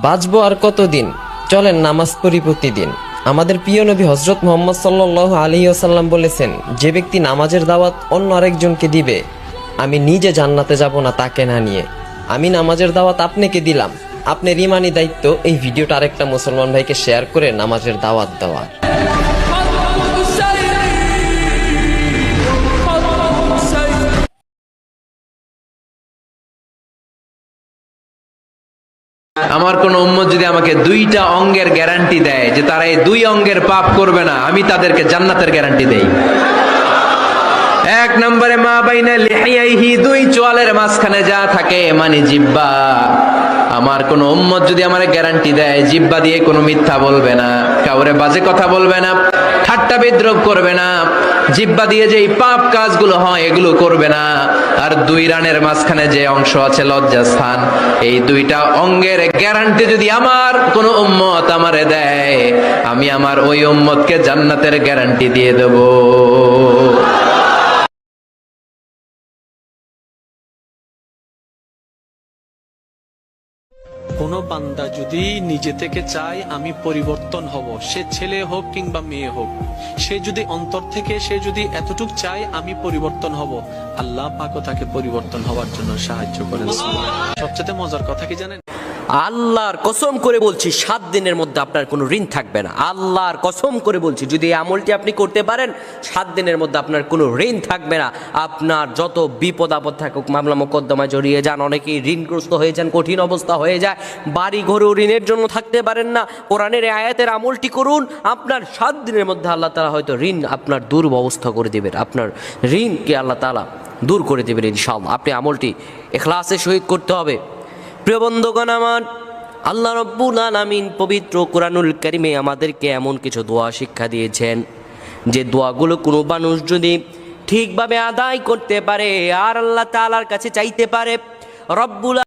বাঁচবো আর কতদিন, চলেন নামাজ পড়ি প্রতিদিন। আমাদের প্রিয় নবী হযরত মুহাম্মদ সাল্লাল্লাহু আলাইহি ওয়াসাল্লাম বলেছেন, যে ব্যক্তি নামাজের দাওয়াত অন্য আরেকজনকে দিবে, আমি নিজে জান্নাতে যাব না তাকে না নিয়ে। আমি নামাজের দাওয়াত আপনাকে দিলাম, আপনার ইমানি দায়িত্ব এই ভিডিওটা আরেকটা মুসলমান ভাইকে শেয়ার করে নামাজের দাওয়াত দেওয়া। আমার কোন উম্মত যদি আমাকে দুইটা অঙ্গের গ্যারান্টি দেয় যে তারা এই দুই অঙ্গের পাপ করবে না, আমি তাদেরকে জান্নাতের গ্যারান্টি দেই। এক নম্বরে মা বাইনা লিহিয়াইহি, দুই চোয়ালের মাঝখানে যা থাকে মানে জিহ্বা। আমার কোন উম্মত যদি আমারে গ্যারান্টি দেয় জিহ্বা দিয়ে কোনো মিথ্যা বলবে না, কাউরে বাজে কথা বলবে না, ঠাট্টা বিদ্রূপ করবে না, জিহ্বা দিয়ে যে পাপ কাজগুলো হয় এগুলো করবে না, আর দুই রানের মাঝখানে যে অংশ আছে লজ্জাস্থান, এই দুইটা অঙ্গের গ্যারান্টি যদি আমার কোন উম্মত আমারে দেয়, আমি আমার ওই উম্মতকে জান্নাতের গ্যারান্টি দিয়ে দেব। কোনো বান্দা যদি নিজে থেকে চায় আমি পরিবর্তন হব, সে ছেলে হোক কিংবা মেয়ে হোক, সে যদি অন্তর থেকে সে যদি এতটুক চায় আমি পরিবর্তন হব, আল্লাহ পাকও তাকে পরিবর্তন হওয়ার জন্য সাহায্য করেন। সবচেয়ে মজার কথা কি জানেন? আল্লাহর কসম করে বলছি 7 দিনের মধ্যে আপনার কোনো ঋণ থাকবে না। আল্লাহর কসম করে বলছি, যদি এই আমলটি আপনি করতে পারেন 7 দিনের মধ্যে আপনার কোনো ঋণ থাকবে না। আপনার যত বিপদ আপদ থাকুক, মামলা মোকদ্দমায় জড়িয়ে যান, অনেকেই ঋণগ্রস্ত হয়ে যান, কঠিন অবস্থা হয়ে যায়, বাড়ি ঘরেও ঋণের জন্য থাকতে পারেন না, কোরআনের এই আয়াতের আমলটি করুন, আপনার 7 দিনের মধ্যে আল্লাহ তাআলা হয়তো ঋণ আপনার দুর্ব্যবস্থা করে দেবেন, আপনার ঋণকে আল্লাহ তাআলা দূর করে দেবেন ইনশাআল্লাহ। আপনি আমলটি ইখলাসের সহিত করতে হবে। প্রিয় বন্ধুগণ আমার, আল্লাহ রাব্বুল আলামিন পবিত্র কোরআনুল কারীমে আমাদেরকে এমন কিছু দোয়া শিক্ষা দিয়েছেন, যে দোয়াগুলো কোনো মানুষ যদি ঠিকভাবে আদায় করতে পারে আর আল্লাহ তাআলার কাছে চাইতে পারে, রব্বুল